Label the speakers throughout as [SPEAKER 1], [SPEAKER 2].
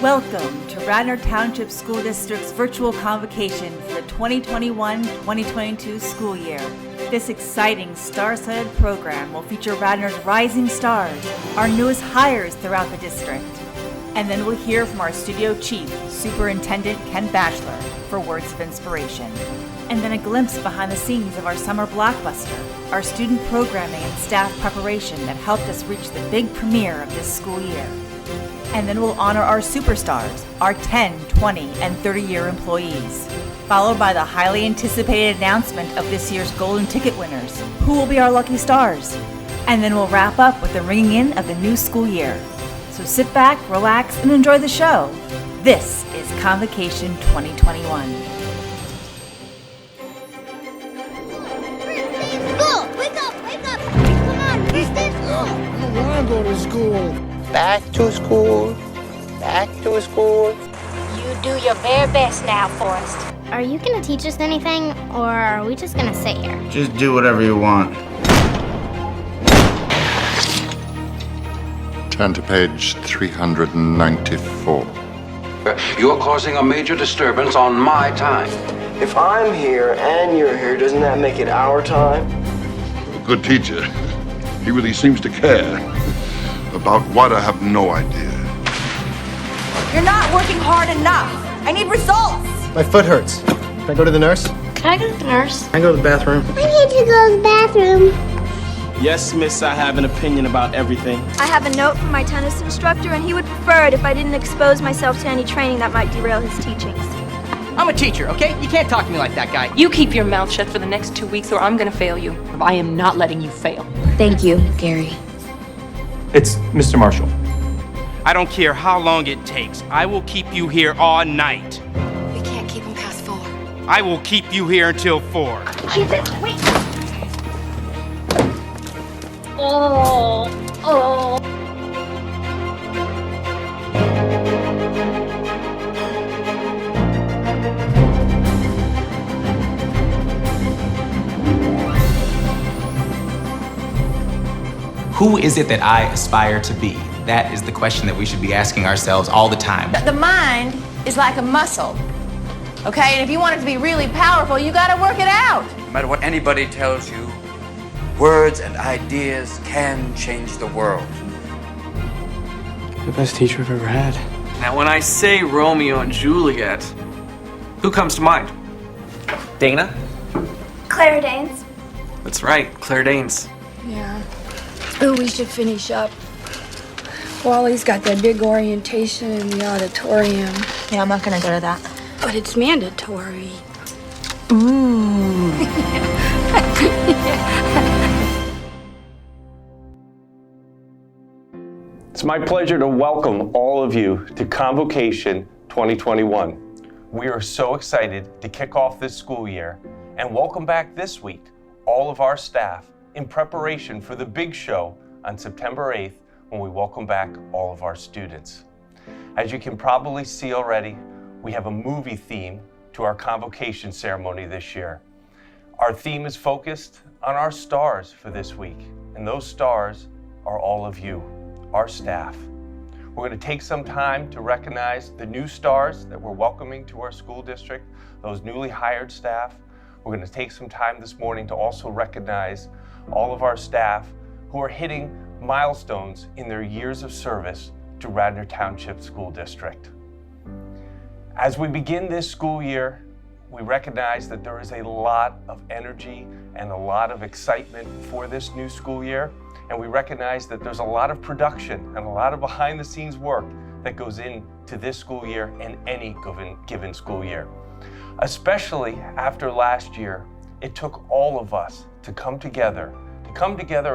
[SPEAKER 1] Welcome to Radnor Township School District's virtual convocation for the 2021-2022 school year. This exciting star-studded program will feature Radnor's rising stars, our newest hires throughout the district. And then we'll hear from our studio chief, Superintendent Ken Batchelor, for words of inspiration. And then a glimpse behind the scenes of our summer blockbuster, our student programming and staff preparation that helped us reach the big premiere of this school year. And then we'll honor our superstars, our 10, 20, and 30-year employees, followed by the highly anticipated announcement of this year's Golden Ticket winners, who will be our lucky stars. And then we'll wrap up with the ringing in of the new school year. So sit back, relax, and enjoy the show. This is Convocation 2021.
[SPEAKER 2] Wake up! Come on, we stay at school!
[SPEAKER 3] I don't want to go to school.
[SPEAKER 4] Back to school. Back to school.
[SPEAKER 5] You do your very best now, Forrest.
[SPEAKER 6] Are you gonna teach us anything, or are we just gonna sit here?
[SPEAKER 7] Just do whatever you want.
[SPEAKER 8] Turn to page 394.
[SPEAKER 9] You're causing a major disturbance on my time.
[SPEAKER 4] If I'm here and you're here, doesn't that make it our time?
[SPEAKER 8] A good teacher. He really seems to care. About what, I have no idea.
[SPEAKER 1] You're not working hard enough. I need results.
[SPEAKER 3] My foot hurts. Can I go to the nurse?
[SPEAKER 6] Can I go to the nurse?
[SPEAKER 3] Can I go to the bathroom?
[SPEAKER 2] I need to go to the bathroom.
[SPEAKER 10] Yes, miss, I have an opinion about everything.
[SPEAKER 11] I have a note from my tennis instructor, and he would prefer it if I didn't expose myself to any training that might derail his teachings.
[SPEAKER 12] I'm a teacher, okay? You can't talk to me like that guy.
[SPEAKER 13] You keep your mouth shut for the next 2 weeks or I'm gonna fail you. I am not letting you fail.
[SPEAKER 6] Thank you, Gary.
[SPEAKER 10] It's Mr. Marshall. I don't care how long it takes. I will keep you here all night.
[SPEAKER 13] We can't keep him past 4.
[SPEAKER 10] I will keep you here until 4.
[SPEAKER 11] Jesus, wait!
[SPEAKER 6] Oh.
[SPEAKER 14] Who is it that I aspire to be? That is the question that we should be asking ourselves all the time.
[SPEAKER 15] The mind is like a muscle, okay? And if you want it to be really powerful, you gotta work it out.
[SPEAKER 9] No matter what anybody tells you, words and ideas can change the world.
[SPEAKER 10] The best teacher I've ever had.
[SPEAKER 12] Now, when I say Romeo and Juliet, who comes to mind? Dana?
[SPEAKER 11] Claire Danes.
[SPEAKER 12] That's right, Claire Danes.
[SPEAKER 11] Yeah. Oh, we should finish up. Wally's got that big orientation in the auditorium.
[SPEAKER 6] Yeah, I'm not gonna go to that.
[SPEAKER 11] But it's mandatory.
[SPEAKER 6] Ooh.
[SPEAKER 10] It's my pleasure to welcome all of you to Convocation 2021. We are so excited to kick off this school year and welcome back this week all of our staff in preparation for the big show on September 8th when we welcome back all of our students. As you can probably see already, we have a movie theme to our convocation ceremony this year. Our theme is focused on our stars for this week, and those stars are all of you, our staff. We're going to take some time to recognize the new stars that we're welcoming to our school district, those newly hired staff. We're going to take some time this morning to also recognize all of our staff who are hitting milestones in their years of service to Radnor Township School District. As we begin this school year, we recognize that there is a lot of energy and a lot of excitement for this new school year, and we recognize that there's a lot of production and a lot of behind-the-scenes work that goes into this school year and any given school year. Especially after last year, it took all of us to come together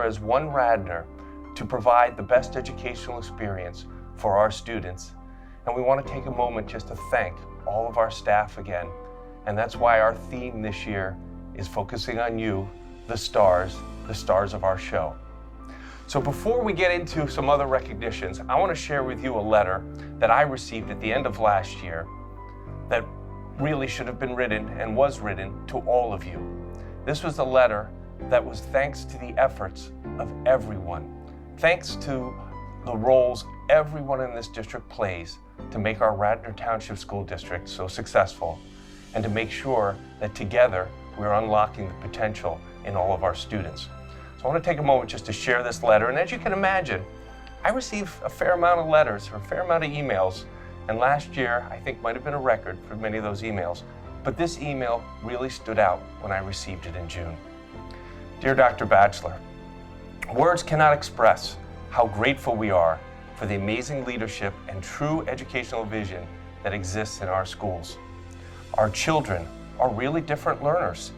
[SPEAKER 10] as one Radnor to provide the best educational experience for our students. And we want to take a moment just to thank all of our staff again. And that's why our theme this year is focusing on you, the stars of our show. So before we get into some other recognitions, I want to share with you a letter that I received at the end of last year that really should have been written and was written to all of you. This was a letter that was thanks to the efforts of everyone. Thanks to the roles everyone in this district plays to make our Radnor Township School District so successful, and to make sure that together we're unlocking the potential in all of our students. So I want to take a moment just to share this letter, and as you can imagine, I receive a fair amount of letters or a fair amount of emails, and last year I think might have been a record for many of those emails, but this email really stood out when I received it in June. Dear Dr. Batchelor, words cannot express how grateful we are for the amazing leadership and true educational vision that exists in our schools. Our children are really different learners.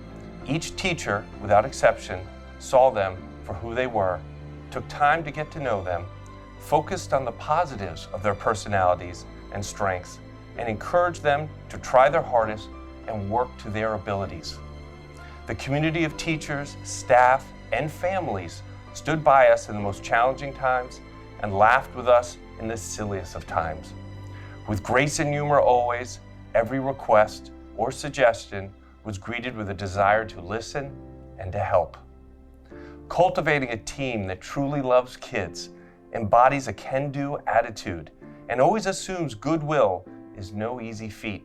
[SPEAKER 10] Each teacher, without exception, saw them for who they were, took time to get to know them, focused on the positives of their personalities and strengths, and encouraged them to try their hardest and work to their abilities. The community of teachers, staff, and families stood by us in the most challenging times and laughed with us in the silliest of times. With grace and humor always, every request or suggestion was greeted with a desire to listen and to help. Cultivating a team that truly loves kids, embodies a can-do attitude, and always assumes goodwill is no easy feat.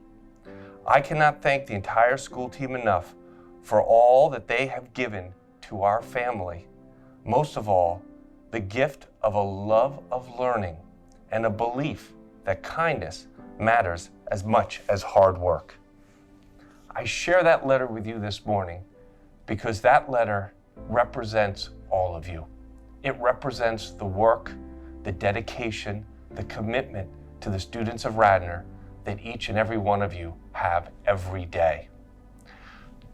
[SPEAKER 10] I cannot thank the entire school team enough for all that they have given to our family. Most of all, the gift of a love of learning and a belief that kindness matters as much as hard work. I share that letter with you this morning because that letter represents all of you. It represents the work, the dedication, the commitment to the students of Radnor that each and every one of you have every day.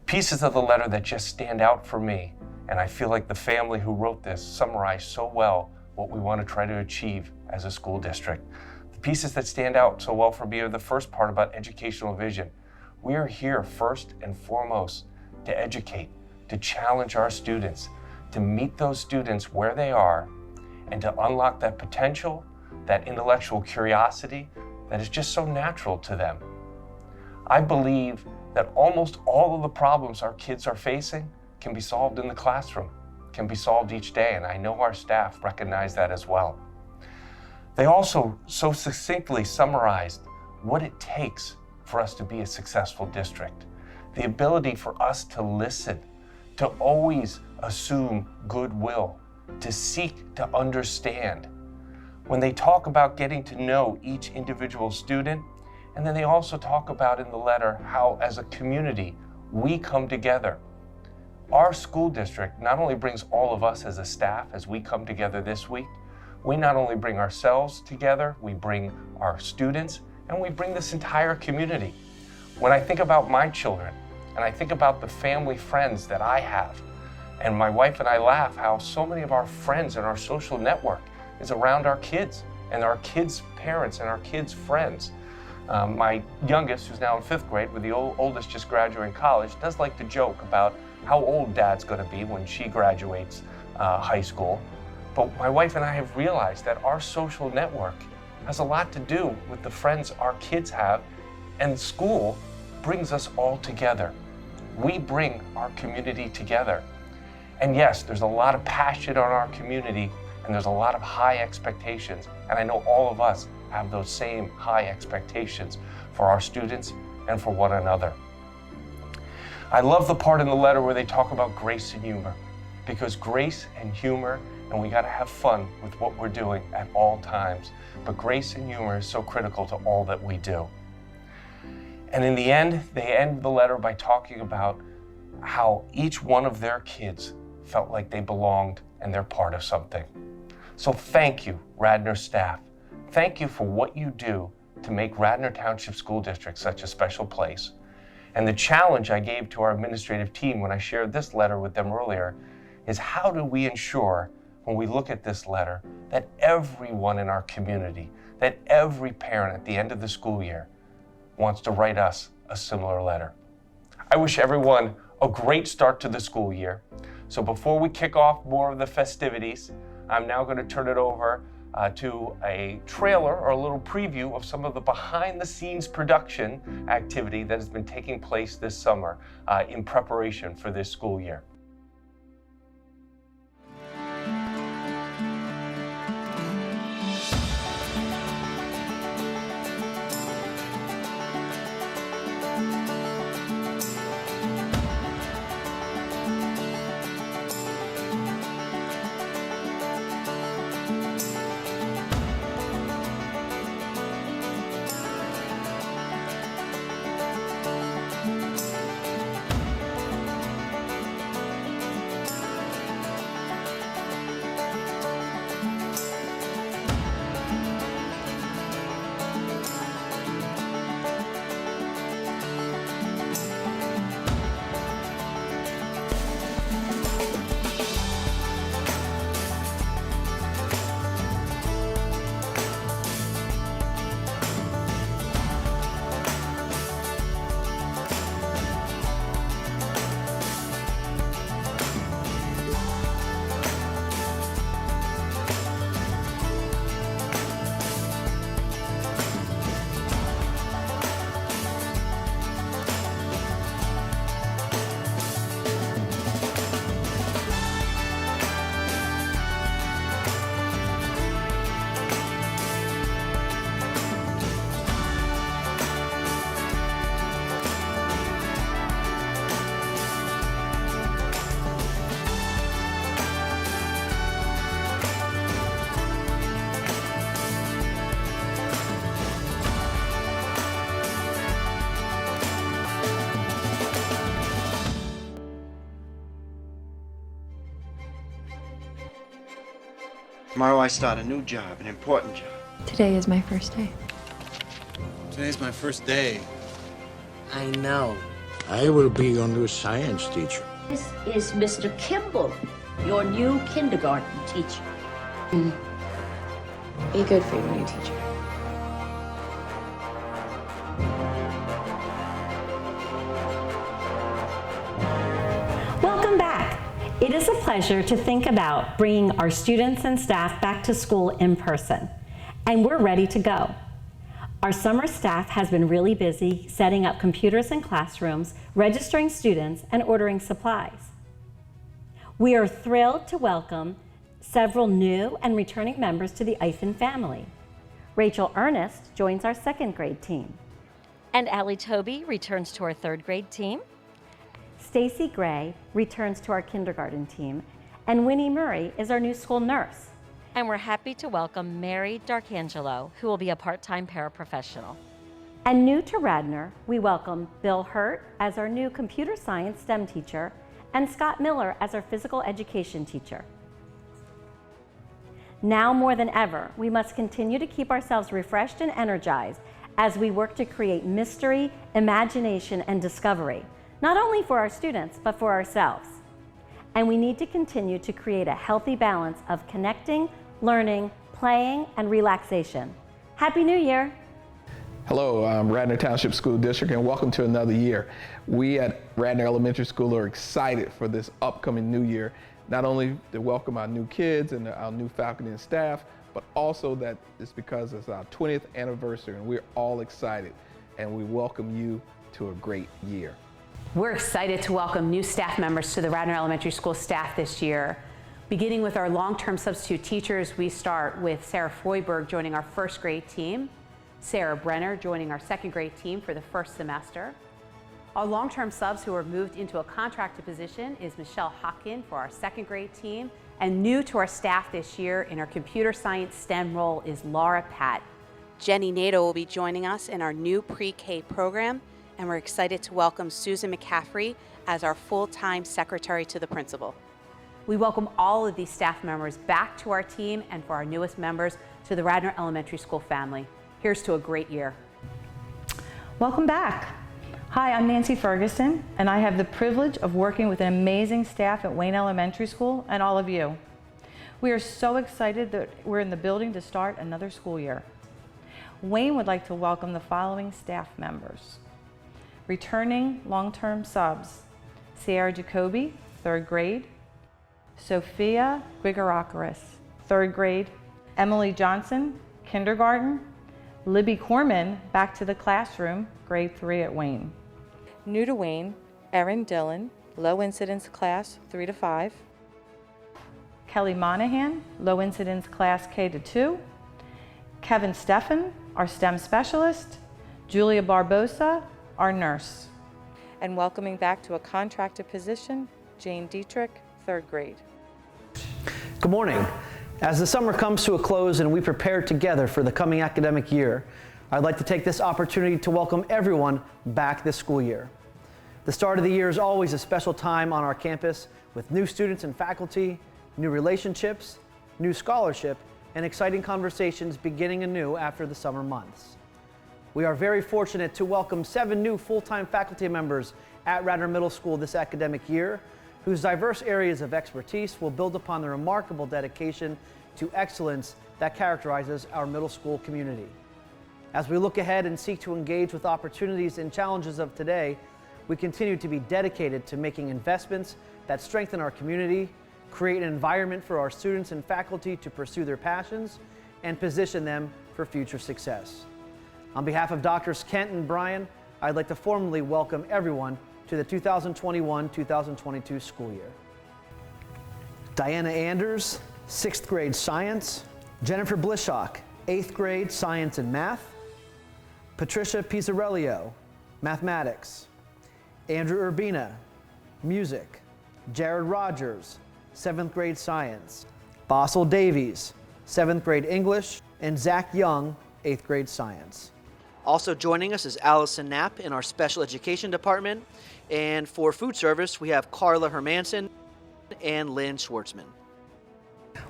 [SPEAKER 10] Pieces of the letter that just stand out for me, and I feel like the family who wrote this summarized so well what we want to try to achieve as a school district. The pieces that stand out so well for me are the first part about educational vision. We are here first and foremost to educate, to challenge our students, to meet those students where they are, and to unlock that potential, that intellectual curiosity that is just so natural to them. I believe that almost all of the problems our kids are facing can be solved in the classroom, can be solved each day, and I know our staff recognize that as well. They also so succinctly summarized what it takes for us to be a successful district. The ability for us to listen, to always assume goodwill, to seek to understand. When they talk about getting to know each individual student, and then they also talk about in the letter how as a community we come together. Our school district not only brings all of us as a staff as we come together this week, we not only bring ourselves together, we bring our students, and we bring this entire community. When I think about my children, and I think about the family friends that I have, and my wife and I laugh how so many of our friends and our social network is around our kids and our kids' parents and our kids' friends. My youngest, who's now in 5th grade, with the oldest just graduating college, does like to joke about how old Dad's going to be when she graduates high school. But my wife and I have realized that our social network has a lot to do with the friends our kids have, and school brings us all together. We bring our community together. And yes, there's a lot of passion on our community, and there's a lot of high expectations, and I know all of us have those same high expectations for our students and for one another. I love the part in the letter where they talk about grace and humor, because grace and humor, and we got to have fun with what we're doing at all times, but grace and humor is so critical to all that we do. And in the end, they end the letter by talking about how each one of their kids felt like they belonged and they're part of something. So thank you, Radnor staff. Thank you for what you do to make Radnor Township School District such a special place. And the challenge I gave to our administrative team when I shared this letter with them earlier is how do we ensure when we look at this letter that everyone in our community, that every parent at the end of the school year wants to write us a similar letter. I wish everyone a great start to the school year. So before we kick off more of the festivities, I'm now going to turn it over to a trailer or a little preview of some of the behind-the-scenes production activity that has been taking place this summer in preparation for this school year.
[SPEAKER 4] Tomorrow I start a new job, an important job.
[SPEAKER 11] Today is my first day.
[SPEAKER 3] Today's my first day.
[SPEAKER 4] I know.
[SPEAKER 7] I will be your new science teacher.
[SPEAKER 16] This is Mr. Kimball, your new kindergarten teacher.
[SPEAKER 11] Be good for your new teacher.
[SPEAKER 17] Welcome back. It is a pleasure to think about bringing our students and staff back to school in person, and we're ready to go. Our summer staff has been really busy setting up computers in classrooms, registering students, and ordering supplies. We are thrilled to welcome several new and returning members to the Eiffen family. Rachel Ernest joins our second grade team.
[SPEAKER 18] And Allie Toby returns to our third grade team.
[SPEAKER 17] Stacy Gray returns to our kindergarten team, and Winnie Murray is our new school nurse.
[SPEAKER 18] And we're happy to welcome Mary D'Arcangelo, who will be a part-time paraprofessional.
[SPEAKER 17] And new to Radnor, we welcome Bill Hurt as our new computer science STEM teacher, and Scott Miller as our physical education teacher. Now more than ever, we must continue to keep ourselves refreshed and energized as we work to create mystery, imagination, and discovery, not only for our students, but for ourselves. And we need to continue to create a healthy balance of connecting, learning, playing, and relaxation. Happy New Year!
[SPEAKER 19] Hello, I'm Radnor Township School District, and welcome to another year. We at Radnor Elementary School are excited for this upcoming new year, not only to welcome our new kids and our new faculty and staff, but also that it's because it's our 20th anniversary, and we're all excited, and we welcome you to a great year.
[SPEAKER 20] We're excited to welcome new staff members to the Radnor Elementary School staff this year. Beginning with our long-term substitute teachers, we start with Sarah Froyberg joining our first grade team, Sarah Brenner joining our second grade team for the first semester. Our long-term subs who are moved into a contracted position is Michelle Hockin for our second grade team, and new to our staff this year in our computer science STEM role is Laura Patt.
[SPEAKER 21] Jenny Nato will be joining us in our new pre-K program, and we're excited to welcome Susan McCaffrey as our full-time secretary to the principal.
[SPEAKER 20] We welcome all of these staff members back to our team and for our newest members to the Radnor Elementary School family. Here's to a great year.
[SPEAKER 1] Welcome back. Hi, I'm Nancy Ferguson, and I have the privilege of working with an amazing staff at Wayne Elementary School and all of you. We are so excited that we're in the building to start another school year. Wayne would like to welcome the following staff members. Returning long-term subs, Sierra Jacoby, third grade, Sophia Grigorakis, third grade, Emily Johnson, kindergarten, Libby Corman, back to the classroom, grade 3 at Wayne. New to Wayne, Erin Dillon, low incidence class 3 to 5. Kelly Monahan, low incidence class K to 2. Kevin Steffen, our STEM specialist. Julia Barbosa, our nurse. And welcoming back to a contracted position, Jane Dietrich, third grade.
[SPEAKER 22] Good morning. As the summer comes to a close and we prepare together for the coming academic year, I'd like to take this opportunity to welcome everyone back this school year. The start of the year is always a special time on our campus with new students and faculty, new relationships, new scholarship, and exciting conversations beginning anew after the summer months. We are very fortunate to welcome 7 new full-time faculty members at Radnor Middle School this academic year, whose diverse areas of expertise will build upon the remarkable dedication to excellence that characterizes our middle school community. As we look ahead and seek to engage with opportunities and challenges of today, we continue to be dedicated to making investments that strengthen our community, create an environment for our students and faculty to pursue their passions, and position them for future success. On behalf of Drs. Kent and Bryan, I'd like to formally welcome everyone to the 2021-2022 school year. Diana Anders, 6th grade science. Jennifer Blishock, 8th grade science and math. Patricia Pizzarellio, mathematics. Andrew Urbina, music. Jared Rogers, 7th grade science. Bossel Davies, 7th grade English. And Zach Young, 8th grade science.
[SPEAKER 23] Also joining us is Allison Knapp in our special education department. And for food service, we have Carla Hermanson and Lynn Schwartzman.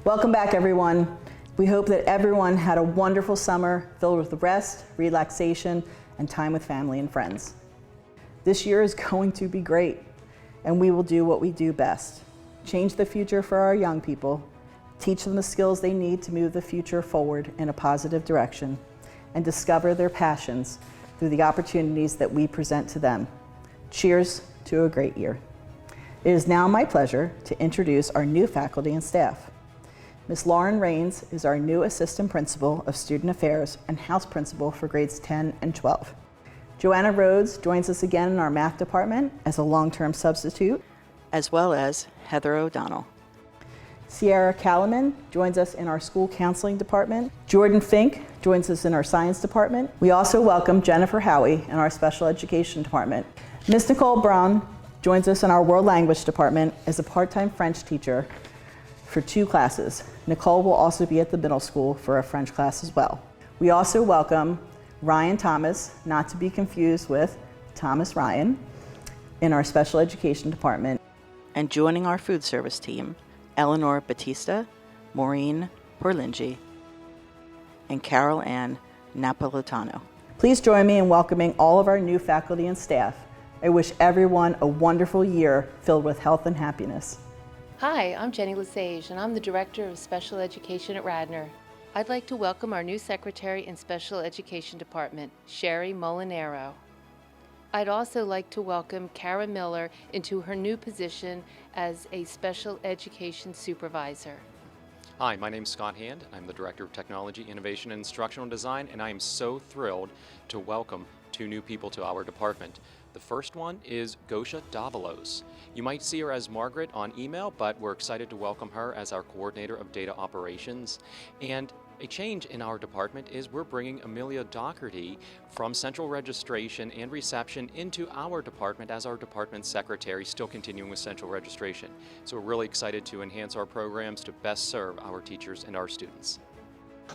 [SPEAKER 2] Welcome back, everyone. We hope that everyone had a wonderful summer filled with rest, relaxation, and time with family and friends. This year is going to be great, and we will do what we do best. Change the future for our young people, teach them the skills they need to move the future forward in a positive direction, and discover their passions through the opportunities that we present to them. Cheers to a great year. It is now my pleasure to introduce our new faculty and staff. Ms. Lauren Rains is our new Assistant Principal of Student Affairs and House Principal for grades 10 and 12. Joanna Rhodes joins us again in our math department as a long-term substitute, as well as Heather O'Donnell. Sierra Kalaman joins us in our school counseling department. Jordan Fink joins us in our science department. We also welcome Jennifer Howie in our special education department. Ms. Nicole Brown joins us in our world language department as a part-time French teacher for 2 classes. Nicole will also be at the middle school for a French class as well. We also welcome Ryan Thomas, not to be confused with Thomas Ryan, in our special education department. And joining our food service team, Eleanor Batista, Maureen Porlingi, and Carol Ann Napolitano. Please join me in welcoming all of our new faculty and staff. I wish everyone a wonderful year filled with health and happiness.
[SPEAKER 5] Hi, I'm Jenny Lesage, and I'm the Director of Special Education at Radnor. I'd like to welcome our new Secretary in Special Education Department, Sherry Molinaro. I'd also like to welcome Kara Miller into her new position as a Special Education Supervisor.
[SPEAKER 8] Hi, my name is Scott Hand. I'm the Director of Technology, Innovation, and Instructional Design, and I am so thrilled to welcome 2 new people to our department. The first one is Gosha Davalos. You might see her as Margaret on email, but we're excited to welcome her as our Coordinator of Data Operations. And a change in our department is we're bringing Amelia Doherty from Central Registration and Reception into our department as our department secretary, still continuing with Central Registration. So we're really excited to enhance our programs to best serve our teachers and our students.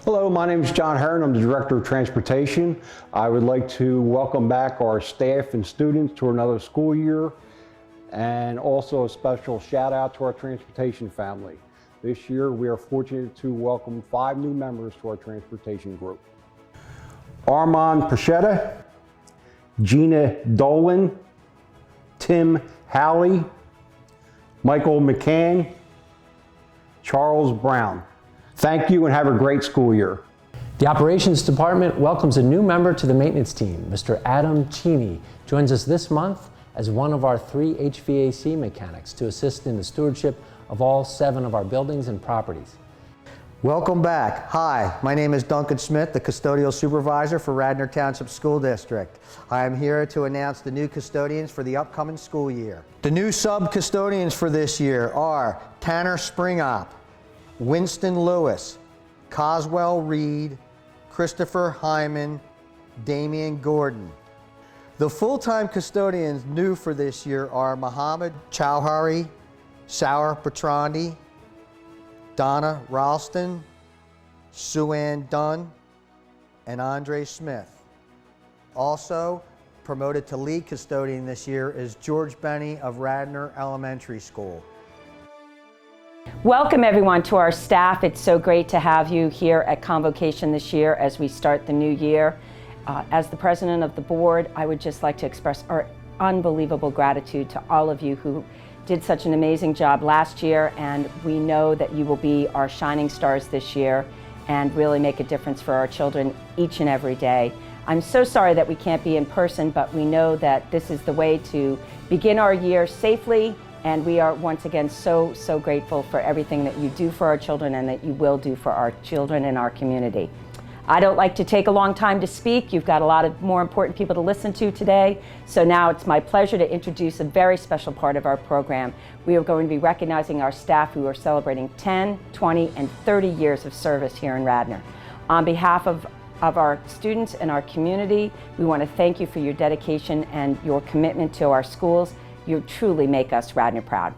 [SPEAKER 24] Hello, my name is John Hearn. I'm the Director of Transportation. I would like to welcome back our staff and students to another school year, and also a special shout out to our transportation family. This year we are fortunate to welcome 5 new members to our transportation group. Armand Pachetta, Gina Dolan, Tim Halley, Michael McCann, Charles Brown. Thank you and have a great school year.
[SPEAKER 25] The Operations Department welcomes a new member to the maintenance team. Mr. Adam Cheney joins us this month as one of our 3 HVAC mechanics to assist in the stewardship of all 7 of our buildings and properties.
[SPEAKER 26] Welcome back. Hi, my name is Duncan Smith, the Custodial Supervisor for Radnor Township School District. I am here to announce the new custodians for the upcoming school year. The new sub-custodians for this year are Tanner Springop, Winston Lewis, Coswell Reed, Christopher Hyman, Damian Gordon. The full-time custodians new for this year are Muhammad Chowhari, Saur Patrandi, Donna Ralston, Sue-Ann Dunn, and Andre Smith. Also promoted to lead custodian this year is George Benny of Radnor Elementary School.
[SPEAKER 27] Welcome everyone to our staff. It's so great to have you here at Convocation this year as we start the new year. As the president of the board, I would just like to express our unbelievable gratitude to all of you who did such an amazing job last year, and we know that you will be our shining stars this year and really make a difference for our children each and every day. I'm so sorry that we can't be in person, but we know that this is the way to begin our year safely, and we are once again so grateful for everything that you do for our children and that you will do for our children and our community. I don't like to take a long time to speak. You've got a lot of more important people to listen to today. So now it's my pleasure to introduce a very special part of our program. We are going to be recognizing our staff who are celebrating 10, 20, and 30 years of service here in Radnor. On behalf of our students and our community, we want to thank you for your dedication and your commitment to our schools. You truly make us Radnor proud.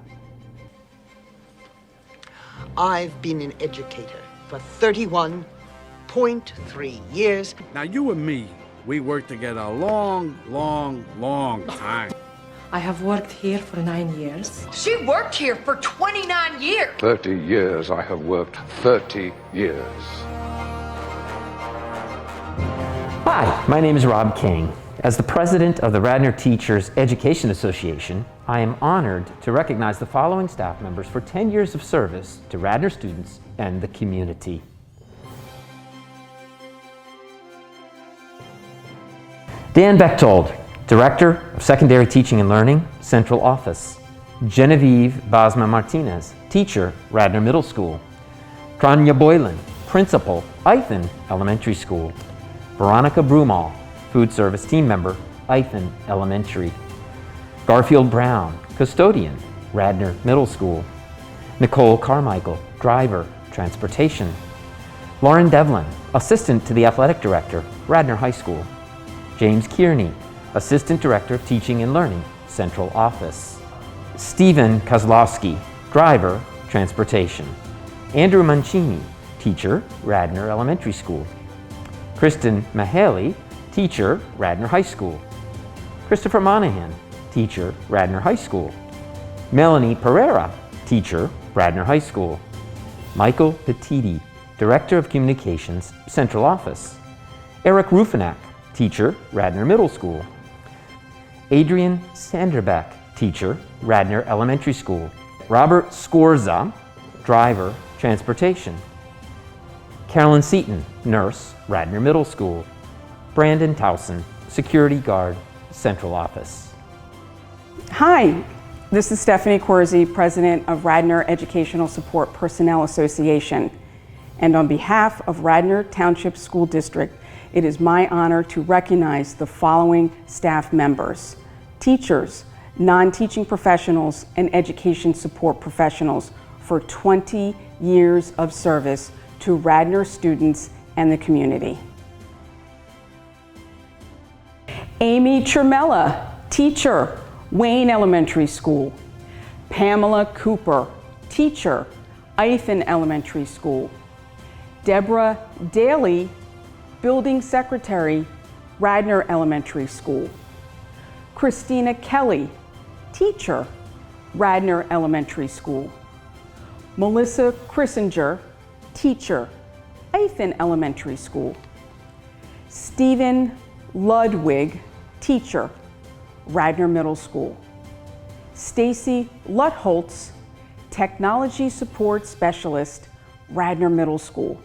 [SPEAKER 28] I've been an educator for 31.3 years.
[SPEAKER 7] Now you and me, we worked together a long time.
[SPEAKER 3] I have worked here for 9 years.
[SPEAKER 6] She worked here for 29 years.
[SPEAKER 9] 30 years I have worked, 30 years.
[SPEAKER 10] Hi, my name is Rob King. As the president of the Radnor Teachers Education Association, I am honored to recognize the following staff members for 10 years of service to Radnor students and the community. Dan Bechtold, Director of Secondary Teaching and Learning, Central Office. Genevieve Basma Martinez, Teacher, Radnor Middle School. Tranya Boylan, Principal, Ithan Elementary School. Veronica Broomall, Food Service Team Member, Ithan Elementary. Garfield Brown, Custodian, Radnor Middle School. Nicole Carmichael, Driver, Transportation. Lauren Devlin, Assistant to the Athletic Director, Radnor High School. James Kearney, Assistant Director of Teaching and Learning, Central Office. Stephen Kozlowski, Driver, Transportation. Andrew Mancini, Teacher, Radnor Elementary School. Kristen Mahaley, Teacher, Radnor High School. Christopher Monahan, Teacher, Radnor High School. Melanie Pereira, Teacher, Radnor High School. Michael Petiti, Director of Communications, Central Office. Eric Rufinak, Teacher, Radnor Middle School. Adrian Sanderbeck, Teacher, Radnor Elementary School. Robert Scorza, Driver, Transportation. Carolyn Seaton, Nurse, Radnor Middle School. Brandon Towson, Security Guard, Central Office.
[SPEAKER 12] Hi, this is Stephanie Corsi, President of Radnor Educational Support Personnel Association. And on behalf of Radnor Township School District, it is my honor to recognize the following staff members: teachers, non-teaching professionals, and education support professionals for 20 years of service to Radnor students and the community. Amy Chermella, Teacher, Wayne Elementary School. Pamela Cooper, Teacher, Ithan Elementary School. Deborah Daly, Building Secretary, Radnor Elementary School. Christina Kelly, Teacher, Radnor Elementary School. Melissa Chrisinger, Teacher, Ithan Elementary School. Stephen Ludwig, Teacher, Radnor Middle School. Stacy Lutholtz, Technology Support Specialist, Radnor Middle School.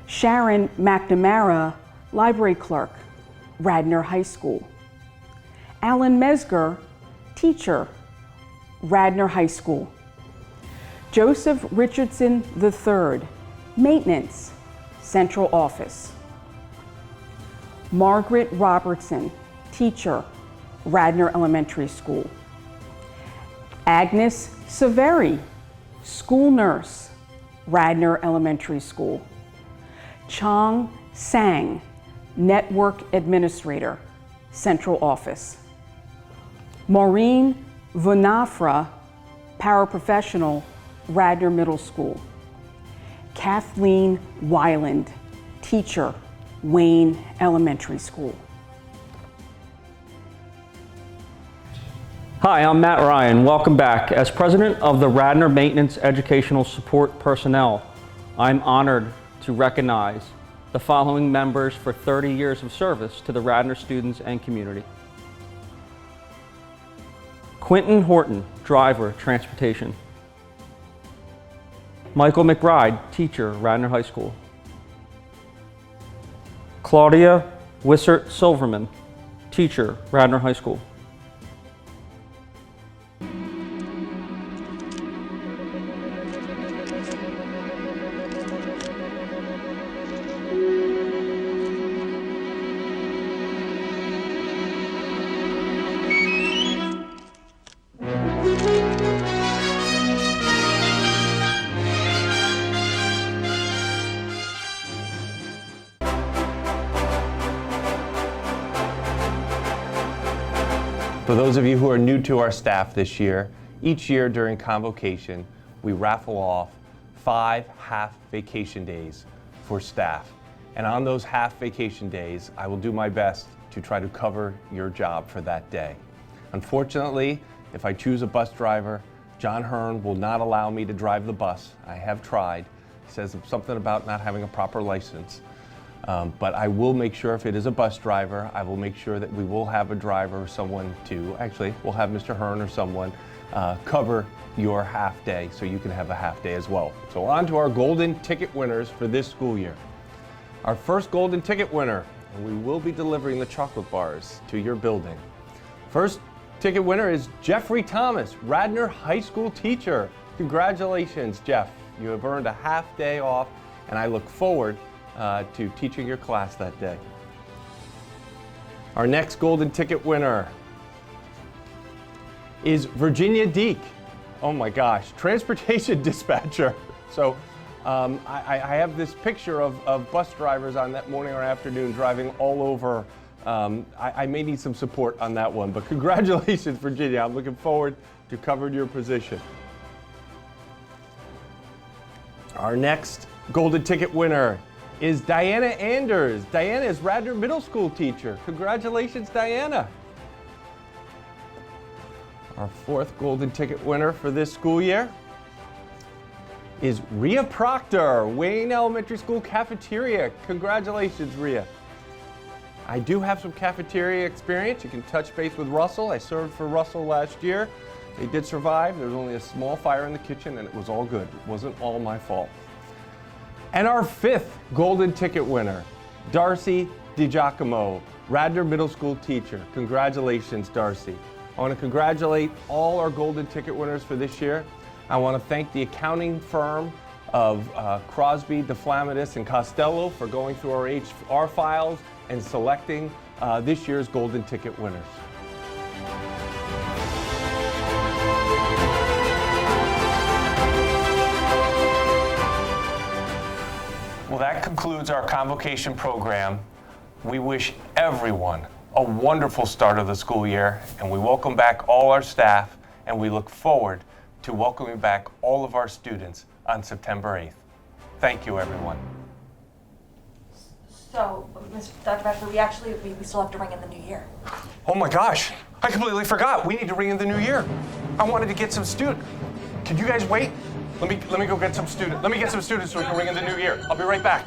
[SPEAKER 12] Sharon McNamara, Library Clerk, Radnor High School. Alan Mesger, Teacher, Radnor High School. Joseph Richardson III, Maintenance, Central Office. Margaret Robertson, Teacher, Radnor Elementary School. Agnes Severi, School Nurse, Radnor Elementary School. Chong Sang, Network Administrator, Central Office. Maureen Vunafra, Paraprofessional, Radnor Middle School. Kathleen Weiland, Teacher, Wayne Elementary School.
[SPEAKER 13] Hi, I'm Matt Ryan. Welcome back. As president of the Radnor Maintenance Educational Support Personnel, I'm honored to recognize the following members for 30 years of service to the Radnor students and community. Quentin Horton, Driver, Transportation. Michael McBride, Teacher, Radnor High School. Claudia Wissert Silverman, Teacher, Radnor High School.
[SPEAKER 14] For those of you who are new to our staff this year, each year during Convocation, we raffle off 5 half vacation days for staff. And on those half vacation days, I will do my best to try to cover your job for that day. Unfortunately, if I choose a bus driver, John Hearn will not allow me to drive the bus. I have tried. He says something about not having a proper license. But I will make sure, if it is a bus driver, I will make sure that we will have a driver or someone to, actually, we'll have Mr. Hearn or someone cover your half day so you can have a half day as well. So on to our golden ticket winners for this school year. Our first golden ticket winner, and we will be delivering the chocolate bars to your building. First ticket winner is Jeffrey Thomas, Radnor High School teacher. Congratulations, Jeff. You have earned a half day off, and I look forward to teaching your class that day. Our next golden ticket winner is Virginia Deek. Oh my gosh, transportation dispatcher. So I have this picture of bus drivers on that morning or afternoon driving all over. I may need some support on that one, but congratulations, Virginia. I'm looking forward to covering your position. Our next golden ticket winner is Diana Anders. Diana is Radnor Middle School teacher. Congratulations, Diana. Our fourth golden ticket winner for this school year is Rhea Proctor, Wayne Elementary School cafeteria. Congratulations, Rhea. I do have some cafeteria experience. You can touch base with Russell. I served for Russell last year. They did survive. There was only a small fire in the kitchen and it was all good. It wasn't all my fault. And our fifth golden ticket winner, Darcy DiGiacomo, Radnor Middle School teacher. Congratulations, Darcy. I want to congratulate all our golden ticket winners for this year. I want to thank the accounting firm of Crosby, DeFlamadis, and Costello for going through our HR files and selecting this year's golden ticket winners. Well, that concludes our convocation program. We wish everyone a wonderful start of the school year, and we welcome back all our staff, and we look forward to welcoming back all of our students on September 8th. Thank you, everyone.
[SPEAKER 4] So, Dr. Bachelor, we still have to ring in the new year.
[SPEAKER 14] Oh my gosh, I completely forgot. We need to ring in the new year. I wanted to get some students. Could you guys wait? Let me go get some students. Let me get some students so we can ring in the new year. I'll be right back.